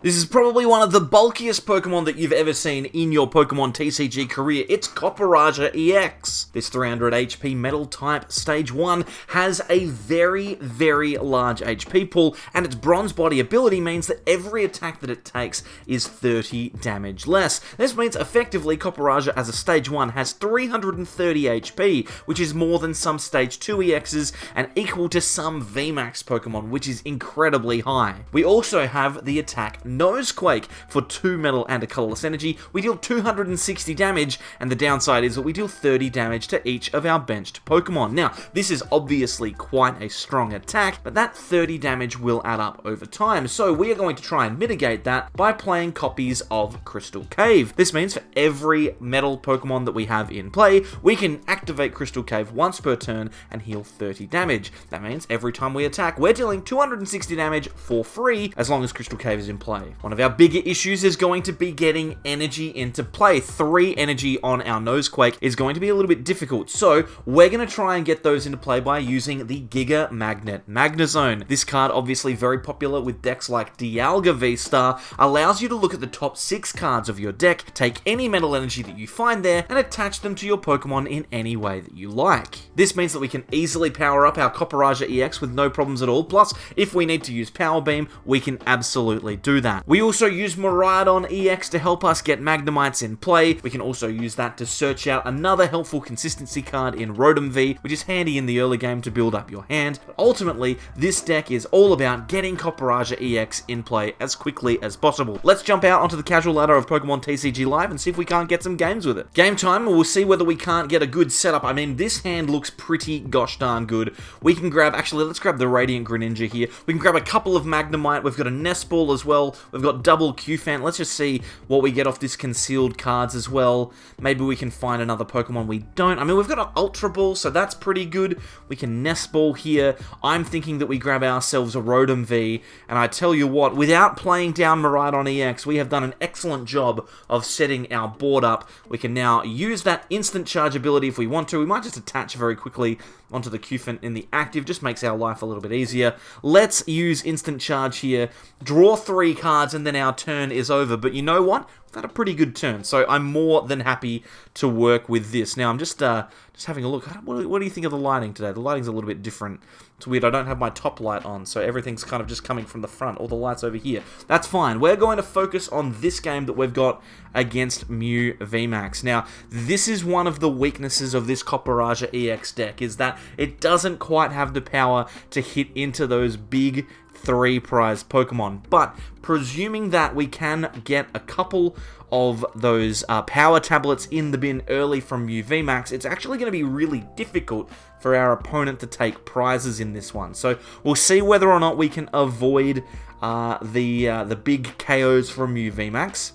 This is probably one of the bulkiest Pokemon that you've ever seen in your Pokemon TCG career. It's Copperajah EX. This 300 HP Metal type Stage 1 has a very, very large HP pool, and its Bronze Body ability means that every attack that it takes is 30 damage less. This means effectively Copperajah as a Stage 1 has 330 HP, which is more than some Stage 2 EXs and equal to some VMAX Pokemon, which is incredibly high. We also have the attack Nosequake. For 2 metal and a colorless energy, we deal 260 damage, and the downside is that we deal 30 damage to each of our benched Pokemon. Now, this is obviously quite a strong attack, but that 30 damage will add up over time, so we are going to try and mitigate that by playing copies of Crystal Cave. This means for every metal Pokemon that we have in play, we can activate Crystal Cave once per turn and heal 30 damage. That means every time we attack, we're dealing 260 damage for free, as long as Crystal Cave is in play. One of our bigger issues is going to be getting energy into play. 3 energy on our Nosequake is going to be a little bit difficult, so we're going to try and get those into play by using the Giga Magnet Magnezone. This card, obviously very popular with decks like Dialga V-Star, allows you to look at the top 6 cards of your deck, take any metal energy that you find there, and attach them to your Pokemon in any way that you like. This means that we can easily power up our Copperajah EX with no problems at all, plus if we need to use Power Beam, we can absolutely do that. We also use Miraidon EX to help us get Magnemites in play. We can also use that to search out another helpful consistency card in Rotom V, which is handy in the early game to build up your hand. But ultimately, this deck is all about getting Copperajah EX in play as quickly as possible. Let's jump out onto the casual ladder of Pokemon TCG Live and see if we can't get some games with it. Game time, we'll see whether we can't get a good setup. I mean, this hand looks pretty gosh darn good. We can grab, actually, let's grab the Radiant Greninja here. We can grab a couple of Magnemite. We've got a Nest Ball as well. We've got double Cufant. Let's just see what we get off this concealed cards as well. Maybe we can find another Pokemon we don't. I mean, we've got an Ultra Ball, so that's pretty good. We can Nest Ball here. I'm thinking that we grab ourselves a Rotom V, and I tell you what, without playing down Miraidon EX, we have done an excellent job of setting our board up. We can now use that instant charge ability if we want to. We might just attach very quickly onto the Cufant in the active, just makes our life a little bit easier. Let's use instant charge here, draw 3 cards, and then our turn is over. But you know what? We've had a pretty good turn, so I'm more than happy to work with this. Now, I'm just having a look. What do you think of the lighting today? The lighting's a little bit different. It's weird, I don't have my top light on, so everything's kind of just coming from the front. All the lights over here. That's fine. We're going to focus on this game that we've got against Mew VMAX. Now, this is one of the weaknesses of this Copperajah EX deck, is that it doesn't quite have the power to hit into those big 3 prize Pokemon, but presuming that we can get a couple of those power tablets in the bin early from UVMAX, it's actually going to be really difficult for our opponent to take prizes in this one. So we'll see whether or not we can avoid the big KOs from UVMAX.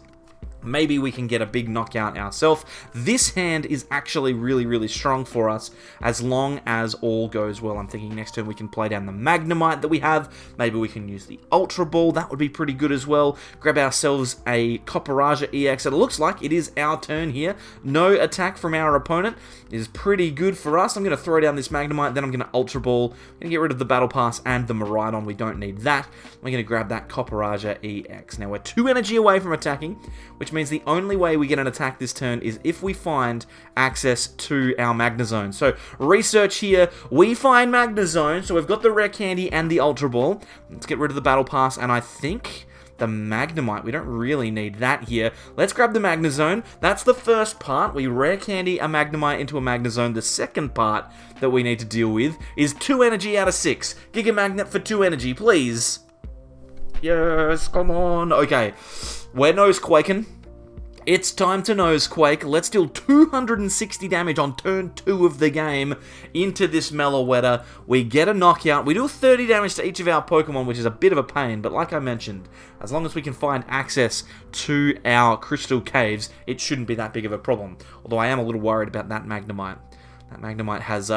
Maybe we can get a big knockout ourselves. This hand is actually really, really strong for us as long as all goes well. I'm thinking next turn we can play down the Magnemite that we have. Maybe we can use the Ultra Ball. That would be pretty good as well. Grab ourselves a Copperajah EX. And it looks like it is our turn here. No attack from our opponent is pretty good for us. I'm going to throw down this Magnemite. Then I'm going to Ultra Ball. I'm going to get rid of the Battle Pass and the Miraidon. We don't need that. We're going to grab that Copperajah EX. Now we're 2 energy away from attacking, which means the only way we get an attack this turn is if we find access to our Magnezone. So, research here, we find Magnezone, so we've got the Rare Candy and the Ultra Ball. Let's get rid of the Battle Pass, and I think the Magnemite, we don't really need that here. Let's grab the Magnezone. That's the first part. We Rare Candy a Magnemite into a Magnezone. The second part that we need to deal with is 2 energy out of 6. Giga Magnet for 2 energy, please. Yes, come on. Okay, we're Nosequaking. It's time to Nosequake. Let's deal 260 damage on turn 2 of the game into this Meloetta. We get a knockout. We do 30 damage to each of our Pokemon, which is a bit of a pain, but like I mentioned, as long as we can find access to our Crystal Caves, it shouldn't be that big of a problem. Although I am a little worried about that Magnemite. That Magnemite has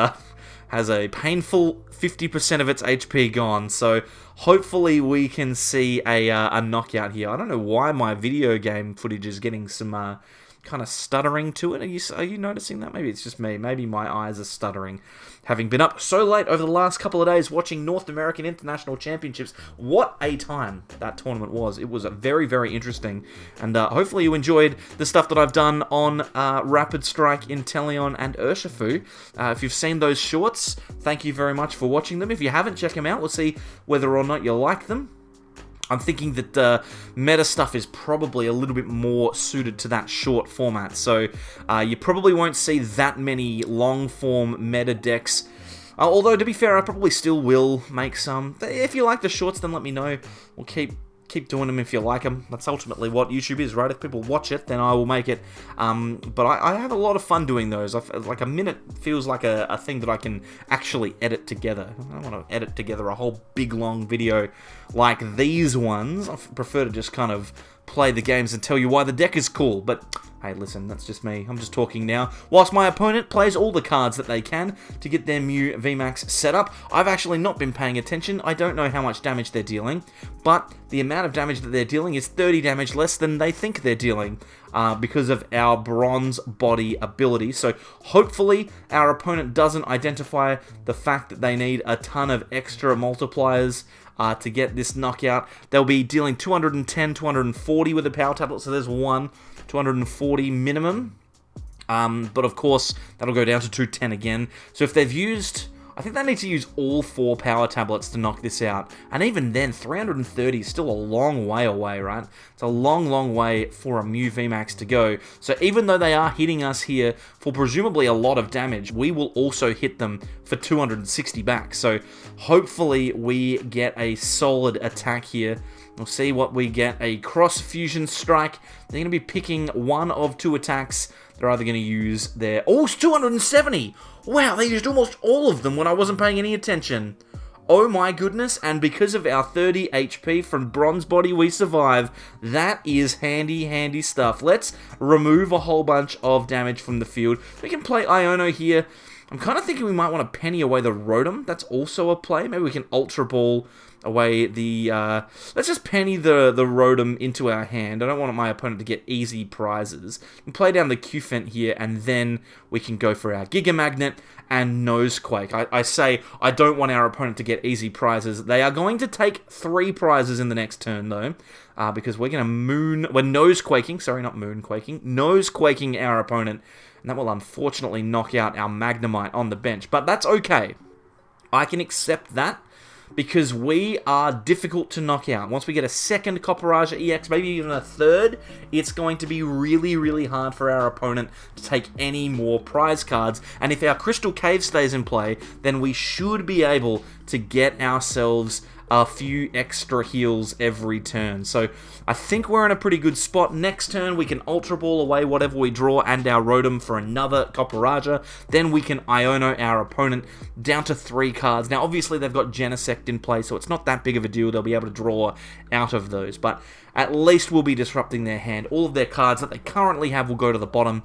a painful 50% of its HP gone, so hopefully we can see a knockout here. I don't know why my video game footage is getting some kind of stuttering to it. Are you noticing that? Maybe it's just me. Maybe my eyes are stuttering. Having been up so late over the last couple of days watching North American International Championships, what a time that tournament was. It was very, very interesting. And hopefully you enjoyed the stuff that I've done on Rapid Strike, Inteleon, and Urshifu. If you've seen those shorts, thank you very much for watching them. If you haven't, check them out. We'll see whether or not you like them. I'm thinking that meta stuff is probably a little bit more suited to that short format, so you probably won't see that many long-form meta decks. Although, to be fair, I probably still will make some. If you like the shorts, then let me know. We'll keep doing them if you like them. That's ultimately what YouTube is, right? If people watch it, then I will make it. But I have a lot of fun doing those. Like a minute feels like a thing that I can actually edit together. I don't want to edit together a whole big long video like these ones. I prefer to just kind of play the games and tell you why the deck is cool. But hey, listen, that's just me. I'm just talking now. Whilst my opponent plays all the cards that they can to get their Mew VMAX set up, I've actually not been paying attention. I don't know how much damage they're dealing, but the amount of damage that they're dealing is 30 damage less than they think they're dealing because of our Bronze Body ability. So hopefully our opponent doesn't identify the fact that they need a ton of extra multipliers to get this knockout. They'll be dealing 210, 240 with a power tablet, so there's one. 240 minimum, but of course that'll go down to 210 again. So if they've used, I think they need to use all 4 power tablets to knock this out, and even then 330 is still a long way away, right? It's a long way for a Mew VMAX to go. So even though they are hitting us here for presumably a lot of damage, we will also hit them for 260 back. So hopefully we get a solid attack here. We'll see what we get. A Cross Fusion Strike. They're going to be picking one of 2 attacks. They're either going to use their... Oh, it's 270! Wow, they used almost all of them when I wasn't paying any attention. Oh my goodness, and because of our 30 HP from Bronze Body, we survive. That is handy stuff. Let's remove a whole bunch of damage from the field. We can play Iono here. I'm kind of thinking we might want to penny away the Rotom. That's also a play. Maybe we can Ultra Ball away the... let's just penny the Rotom into our hand. I don't want my opponent to get easy prizes. We can play down the Cufant here, and then we can go for our Giga Magnet and Nosequake. I say I don't want our opponent to get easy prizes. They are going to take 3 prizes in the next turn, though, because we're going to we're Nosequaking. Sorry, not Moonquaking. Nosequaking our opponent, and that will unfortunately knock out our Magnemite on the bench. But that's okay. I can accept that, because we are difficult to knock out. Once we get a second Copperajah EX, maybe even a third, it's going to be really hard for our opponent to take any more prize cards. And if our Crystal Cave stays in play, then we should be able to get ourselves a few extra heals every turn. So I think we're in a pretty good spot. Next turn, we can Ultra Ball away whatever we draw and our Rotom for another Copperajah. Then we can Iono our opponent down to 3 cards. Now, obviously, they've got Genesect in play, so it's not that big of a deal. They'll be able to draw out of those, but at least we'll be disrupting their hand. All of their cards that they currently have will go to the bottom,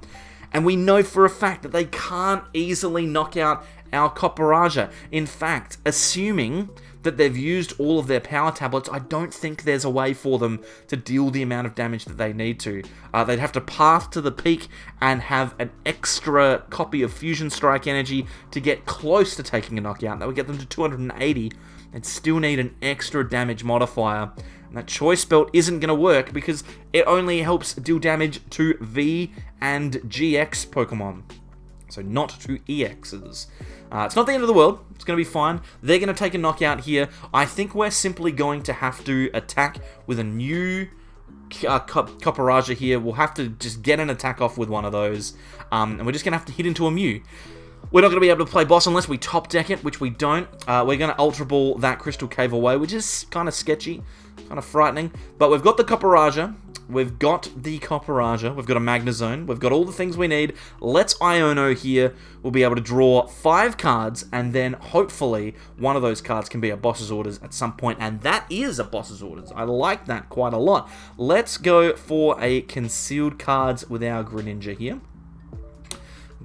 and we know for a fact that they can't easily knock out our Copperajah. In fact, assuming that they've used all of their power tablets, I don't think there's a way for them to deal the amount of damage that they need to. They'd have to path to the peak and have an extra copy of Fusion Strike energy to get close to taking a knockout. That would get them to 280 and still need an extra damage modifier. And that Choice Belt isn't going to work because it only helps deal damage to V and GX Pokemon. So not to EXs. It's not the end of the world. It's going to be fine. They're going to take a knockout here. I think we're simply going to have to attack with a new Copperajah here. We'll have to just get an attack off with one of those. And we're just going to have to hit into a Mew. We're not going to be able to play boss unless we top deck it, which we don't. We're going to Ultra Ball that Crystal Cave away, which is kind of sketchy, kind of frightening. But we've got the Copperajah. We've got the Copperajah. We've got a Magnezone. We've got all the things we need. Let's Iono here. We'll be able to draw 5 cards, and then hopefully one of those cards can be a boss's orders at some point, and that is a boss's orders. I like that quite a lot. Let's go for a concealed cards with our Greninja here.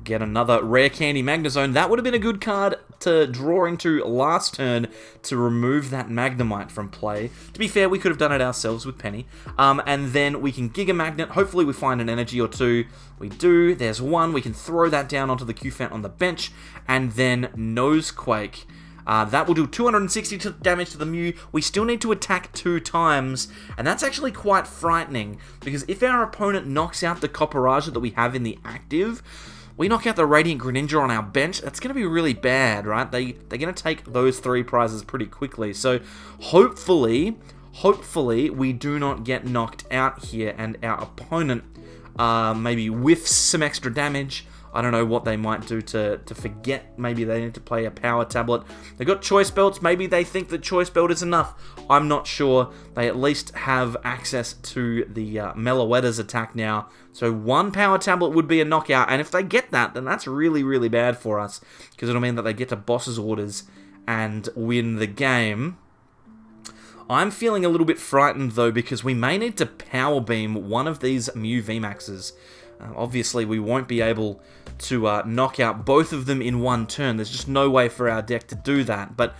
get another Rare Candy Magnezone. That would have been a good card to draw into last turn to remove that Magnemite from play. To be fair, we could have done it ourselves with Penny. And then we can Giga Magnet. Hopefully we find an energy or two. We do. There's one. We can throw that down onto the Cufant on the bench. And then Nosequake. That will do 260 damage to the Mew. We still need to attack 2 times, and that's actually quite frightening, because if our opponent knocks out the Copperajah that we have in the active, we knock out the Radiant Greninja on our bench, that's going to be really bad, right? They're going to take those 3 prizes pretty quickly, so hopefully we do not get knocked out here, and our opponent maybe whiffs some extra damage. I don't know what they might do to forget. Maybe they need to play a power tablet. They've got choice belts. Maybe they think that choice belt is enough. I'm not sure. They at least have access to the Meloetta's attack now. So 1 power tablet would be a knockout. And if they get that, then that's really, really bad for us. Because it'll mean that they get to boss's orders and win the game. I'm feeling a little bit frightened, though, because we may need to Power Beam one of these Mew VMAXs. Obviously, we won't be able to knock out both of them in one turn. There's just no way for our deck to do that. But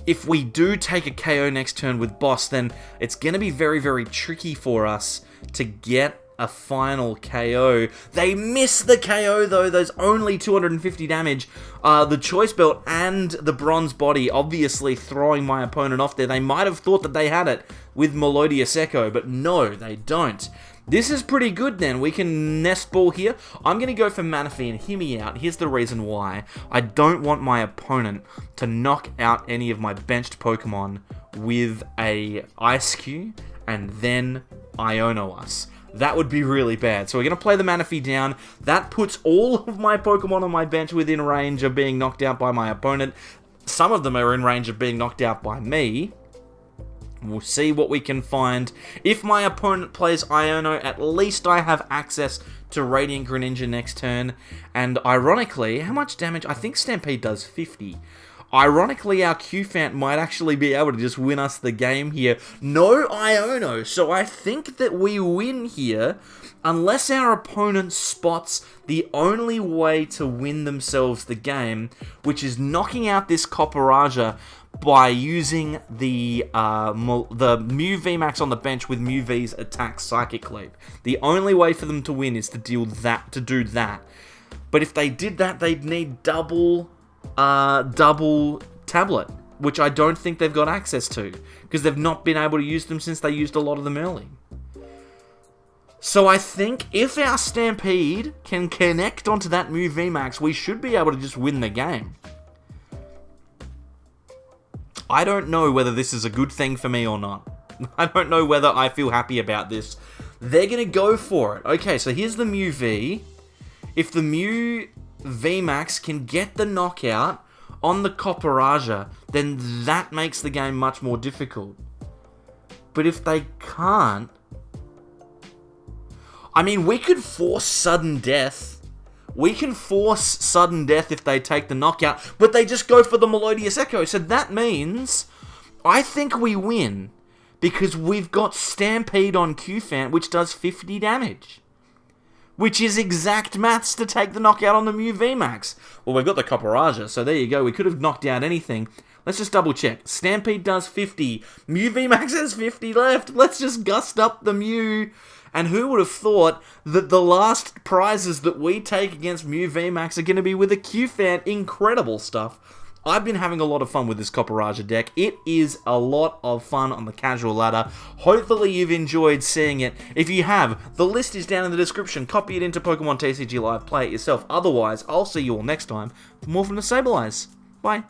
if we do take a KO next turn with Boss, then it's going to be very, very tricky for us to get a final KO. They miss the KO, though. There's only 250 damage. The Choice Belt and the Bronze Body obviously throwing my opponent off there. They might have thought that they had it with Melodious Echo, but no, they don't. This is pretty good then. We can Nest Ball here. I'm going to go for Manaphy, and hear me out. Here's the reason why. I don't want my opponent to knock out any of my benched Pokemon with a Ice Cube and then Iono us. That would be really bad. So we're going to play the Manaphy down. That puts all of my Pokemon on my bench within range of being knocked out by my opponent. Some of them are in range of being knocked out by me. We'll see what we can find. If my opponent plays Iono, at least I have access to Radiant Greninja next turn. And ironically, how much damage? I think Stampede does 50. Ironically, our Cufant might actually be able to just win us the game here. No Iono, so I think that we win here, unless our opponent spots the only way to win themselves the game, which is knocking out this Copperajah by using the Mew VMAX on the bench with Mew V's attack Psychic Leap. The only way for them to win is to do that. But if they did that, they'd need double tablet, which I don't think they've got access to, because they've not been able to use them since they used a lot of them early. So I think if our Stampede can connect onto that Mew VMAX, we should be able to just win the game. I don't know whether this is a good thing for me or not. I don't know whether I feel happy about this. They're going to go for it. Okay, so here's the Mew V. If the Mew VMAX can get the knockout on the Copperajah, then that makes the game much more difficult. But if they can't... I mean, we could force sudden death. We can force sudden death if they take the knockout, but they just go for the Melodious Echo. So that means I think we win because we've got Stampede on Cufant, which does 50 damage. Which is exact maths to take the knockout on the Mew VMAX. Well, we've got the Copperajah, so there you go. We could have knocked out anything. Let's just double check. Stampede does 50. Mew VMAX has 50 left. Let's just gust up the Mew. And who would have thought that the last prizes that we take against Mew VMAX are going to be with a Cufant? Incredible stuff. I've been having a lot of fun with this Copperajah deck. It is a lot of fun on the casual ladder. Hopefully you've enjoyed seeing it. If you have, the list is down in the description. Copy it into Pokemon TCG Live. Play it yourself. Otherwise, I'll see you all next time for more from the Sableyes. Bye.